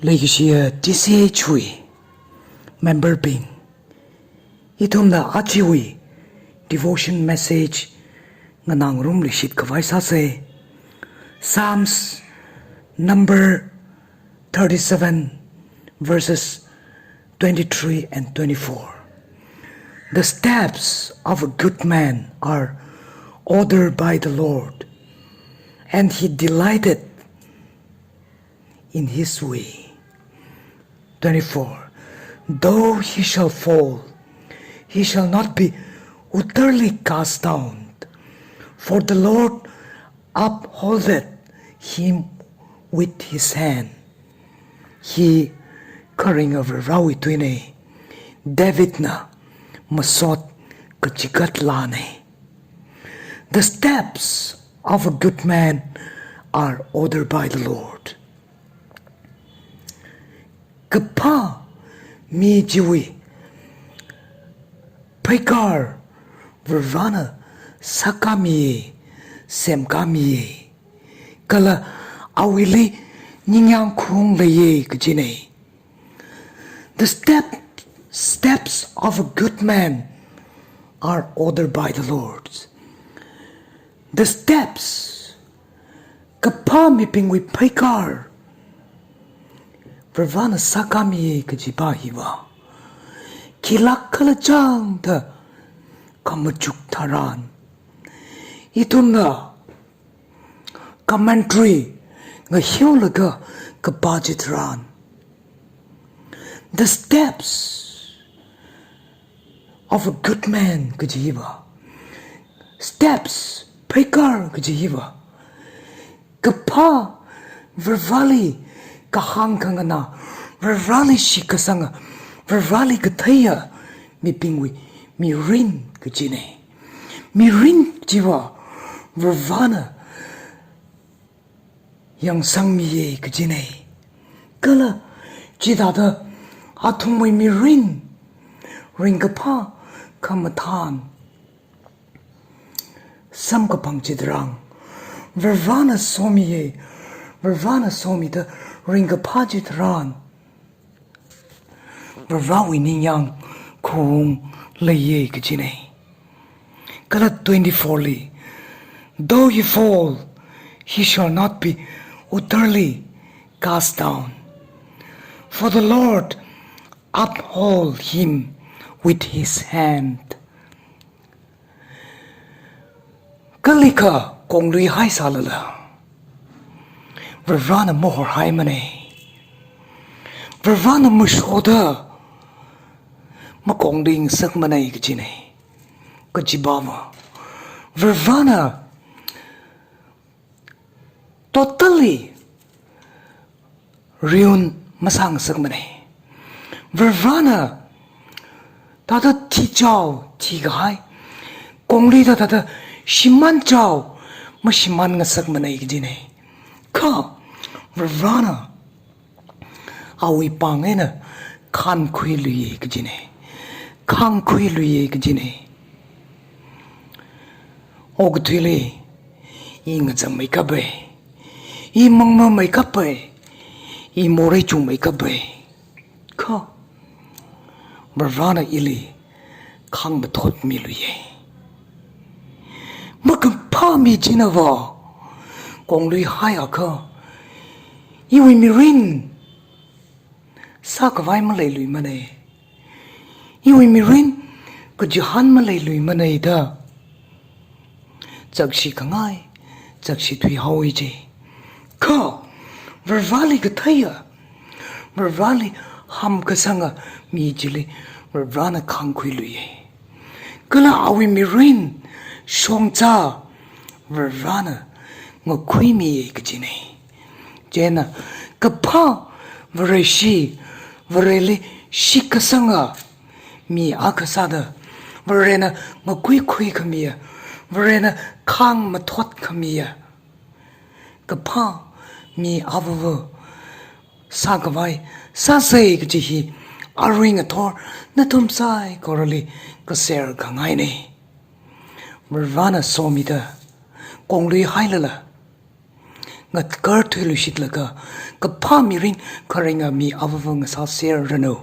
Legacy TCH member ping. Itum na achiwi devotion message nganang room lishit kawai sase. Psalms number 37 verses 23 and 24. The steps of a good man are ordered by the Lord, and he delighted in his way. 24. Though he shall fall, he shall not be utterly cast down, for the Lord upholdeth him with his hand. He karing over rawi tuine David na masot kachikat lane. The steps of a good man are ordered by the Lord. Kapa mi jiwi paikar vervana sakami semkami kala awili ninyang kung leye kjine. The steps of a good man are ordered by the Lord. The steps kapa mi pingwi paikar vervana sakami kjibahiwa kilak kalajang da kamajuk taran. Ituna commentary nga hiulaga kabajitran. The steps of a good man kjiba. Steps paikar kjiba. Kapa vervali kahang kangana vervali shikasanga vervali kathaya mi pingwi mi rin kjine mi rin jiwa vervana yang sangmiye kjine kala jidada atumwi mi rin ringapa kamathan samkapang jidrang vervana somiye vervana somita ringapajitran vervawi ninyang kung leye kjine kala 24 li. Though he fall, he shall not be utterly cast down, for the Lord uphold him with his hand. Kalika konglui hai salala vervana mohor hai mane vervana mushoda makongding sak mane kjine kajibama vervana totally riun masang sak mane vervana tada ti chao ti gai kongli da tada shiman chao ma shiman nga sak mane kjine ka vervana awi pangena khan khui luye kjine khang khui luye kjine og thile ing jam mai kabe I mangma mai kabe I more chu mai kabe kha vervana ili khang ba thot mi luye makam pa mi jinawa konglui haya ka iwi mi rin sakawai ma lei lui mane iwi mi rin ko jihan ma lei lui mane da jakshi kangai jakshi thui hawi je ka vervali ka thaya vervali ham ka sanga mi jile vervana khang khui luye kala awi mi rin shongcha vervana ngo khui mi kjine jena kapha vareshi varele shikasanga mi akasada varena ngo khui khamia varena khang mathot khamia kapha mi avavu sagawai sasei kjihi aring athor natum sai korali kaser khangai ne vervana somida konglui hailala ngat kar tu lu shit laga ka pa mirin karenga mi avavang sa ser rano